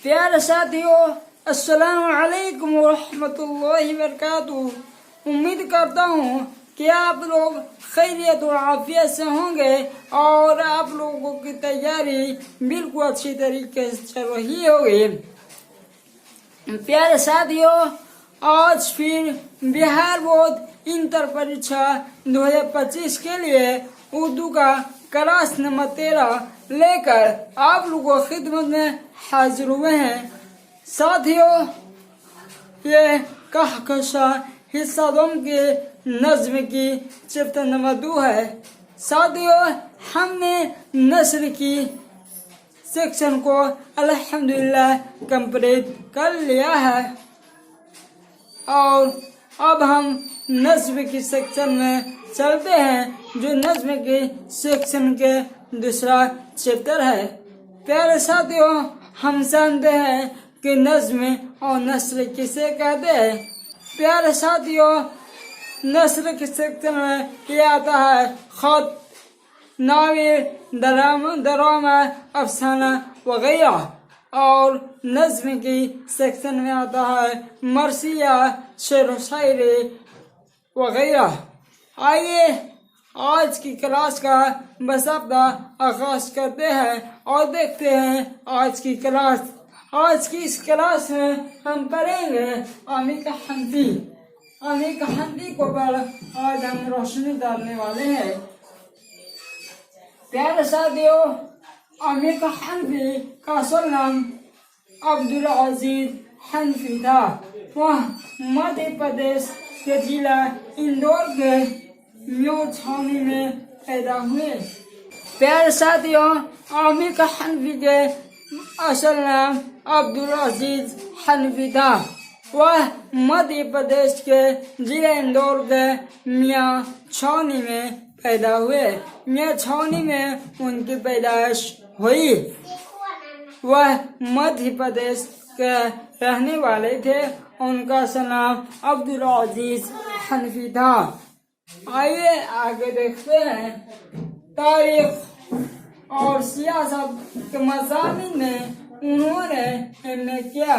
प्यारे साथियों, अस्सलाम वालेकुम वरहमतुल्लाहि वबरकातुहू। उम्मीद करता हूँ कि आप लोग खैरियत और आफियत से होंगे और आप लोगों की तैयारी बिल्कुल अच्छी तरीके से चल रही होगी। प्यारे साथियों, आज फिर बिहार बोर्ड इंटर परीक्षा 2025 के लिए उर्दू का क्लास नंबर 13 लेकर आप लोगों की खिदमत में हाजिर हुए हैं। साथियों, ये कहकशा हिस्सा दोम के नज्म की चैप्टर नंबर 2 है। साथियों, हमने नस्र की सेक्शन को अल्हम्दुलिल्लाह कंप्लीट कर लिया है और अब हम नज्म की सेक्शन में चलते हैं, जो नज्म के सेक्शन के दूसरा चैप्टर है। प्यारे साथियों, हम जानते हैं कि नज्म और नस्र किसे कहते हैं। प्यारे साथियों, नस्र के सेक्शन में ये आता है खत, नावेल, ड्रामा, अफसाना वगैरह, और नज्म की सेक्शन में आता है मरसिया, शेर व शायरी वगैरह। आइए आज की क्लास का बाकायदा आगाज करते हैं और देखते हैं आज की क्लास। आज की इस क्लास में हम पढ़ेंगे आमिर हनफी को पर आज हम रोशनी डालने वाले हैं। प्यारे साथियों, आमिर हनफी का असल नाम अब्दुल अजीज हनफी था। वह मध्य प्रदेश के जिला इंदौर के म्योर छावनी में पैदा हुए। प्यारे साथियों, आमिर हनफी के असल नाम अब्दुल अजीज हनफी था। वह मध्य प्रदेश के जिला इंदौर के मियाँ छावनी में पैदा हुए। मियाँ छावनी में उनकी पैदाइश हुई। वह मध्य प्रदेश के रहने वाले थे। उनका असल नाम अब्दुल अजीज हनफी था। आइए आगे देखते हैं। तारीख और सियासत के मज़ामीन में उन्होंने एमए किया।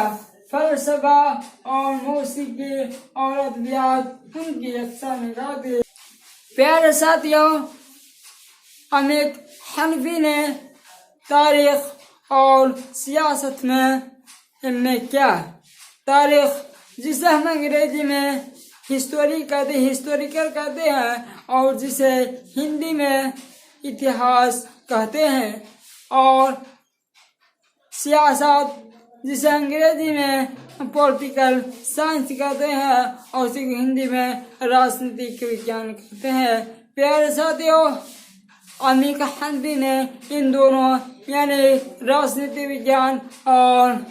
फलसफा और मौसीकी और अदबियात उनकी यकसा निगाह थी। प्यारे साथियों, आमिर हनफी ने तारीख और सियासत में एमए किया। तारीख, जिसे हम अंग्रेजी में हिस्टोरिकल कहते हैं और जिसे हिंदी में इतिहास कहते हैं, और सियासत, जिसे अंग्रेजी में पॉलिटिकल साइंस कहते हैं और उसे हिंदी में राजनीतिक विज्ञान कहते हैं। प्यारे साथियों, आमिर हनफी ने इन दोनों यानी राजनीति विज्ञान और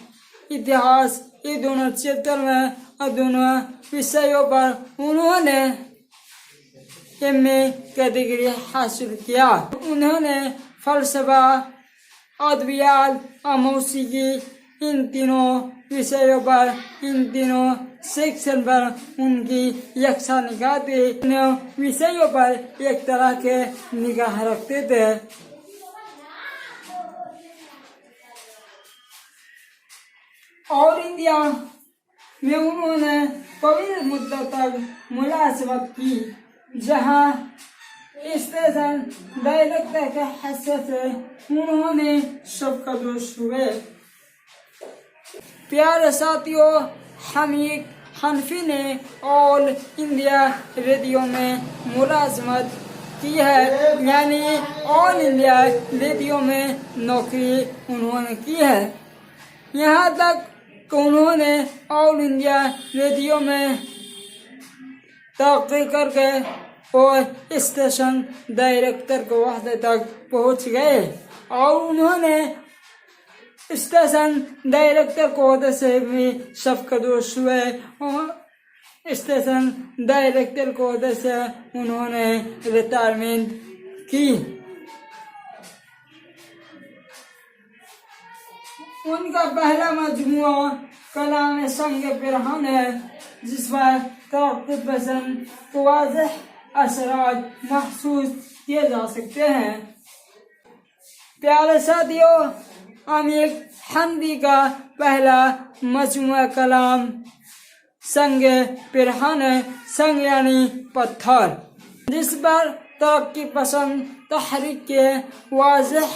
इतिहास, ये दोनों चैप्टर में और दोनों विषयों पर उन्होंने एमए का डिग्री हासिल किया। उन्होंने फलसफा, अदबियात और मौसीकी, इन तीनों विषयों पर, इन तीनों सेक्शन पर उनकी यकसा निगाह थी। इन विषयों पर एक तरह के निगाह रखते थे। और इंडिया में उन्होंने तवील मुद्दत तक मुलाजमत की, जहां स्टेशन डायरेक्टर के हैसियत से उन्होंने सबका दोस्त हुए। प्यारे साथियों, आमिर हनफी ने ऑल इंडिया रेडियो में मुलाजमत की है, यानी ऑल इंडिया रेडियो में नौकरी उन्होंने की है। यहाँ तक कि उन्होंने ऑल इंडिया रेडियो में तरक्की करके और स्टेशन डायरेक्टर के ओहदे तक पहुँच गए और उन्होंने स्टेशन डायरेक्टर के ओहदे से भी सबकदोश हुए और स्टेशन डायरेक्टर के ओहदे से उन्होंने रिटायरमेंट की। उनका पहला मजमूआ कलाम संग पिरहन है, जिस पर तरक्की पसंद तो वाज़ेह असरात महसूस किए जा सकते हैं। प्यारे साथियों, आमिर حنفی کا پہلا مجموعہ کلام سنگ پیرہن سنگ یعنی پتھر، جس پر ترقی پسند تحریک کے واضح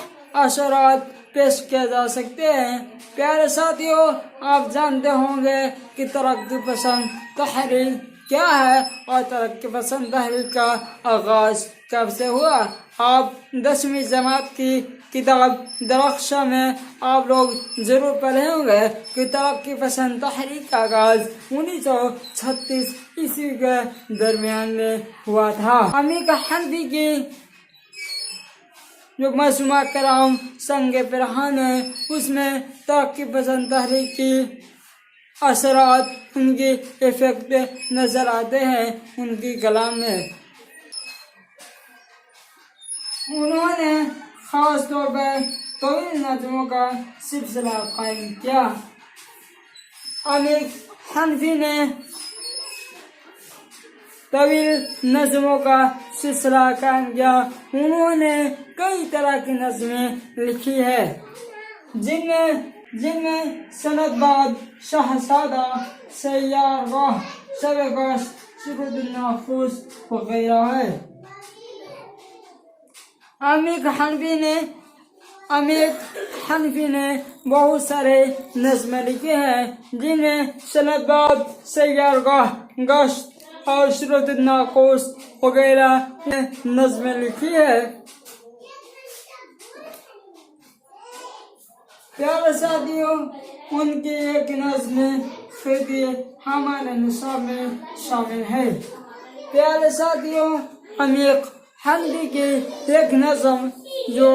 اثرات پیش کیے جا سکتے ہیں۔ پیارے ساتھیوں، آپ جانتے ہوں گے کہ ترقی پسند تحریک کیا ہے اور ترقی پسند تحریک کا آغاز کب سے ہوا۔ آپ 10ویں جماعت کی کتاب درخشاں میں آپ لوگ ضرور پڑھے ہوں گے کہ ترقی پسند تحریک کا آغاز 1936 عیسوی کے درمیان میں ہوا تھا۔ امیر حنفی کی جو مجموعہ کلام سنگ پیرہن ہے، اس میں ترقی پسند تحریک کی اثرات، ان کی ایفیکٹ نظر آتے ہیں ان کی کلام میں۔ انہوں نے خاص طور پر طویل نظموں کا سلسلہ قائم کیا۔ امیر حنفی نے طویل نظموں کا سلسلہ قائم کیا۔ انہوں نے کئی طرح کی نظمیں لکھی ہے، جن میں سند باد، شہزادہ، سیارگاہ، شب گشت، سرود النفوس وغیرہ ہے۔ امیر حنفی نے بہت سارے نظمیں لکھے ہیں، جن میں سند باد، سیارگاہ، گشت اور سرود النفوس وغیرہ نظمیں لکھی ہے۔ پیارے ساتھیوں، ان کی ایک نظم خطی ہمارے نصاب میں شامل ہے۔ پیارے ساتھیوں، امیر حنفی کی ایک نظم جو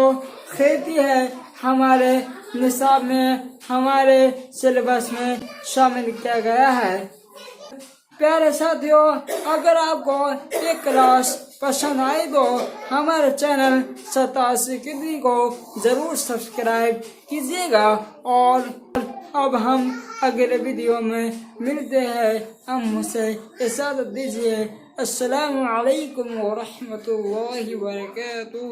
خطی ہے ہمارے نصاب میں، ہمارے سلیبس میں شامل کیا گیا ہے۔ پیارے ساتھیوں، اگر آپ کو یہ کلاس پسند آئی تو ہمارے چینل 87 قدری کو ضرور سبسکرائب کیجیے گا، اور اب ہم اگلے ویڈیو میں ملتے ہیں۔ ہم مجھے اجازت دیجیے۔ السلام علیکم ورحمۃ اللہ وبرکاتہ۔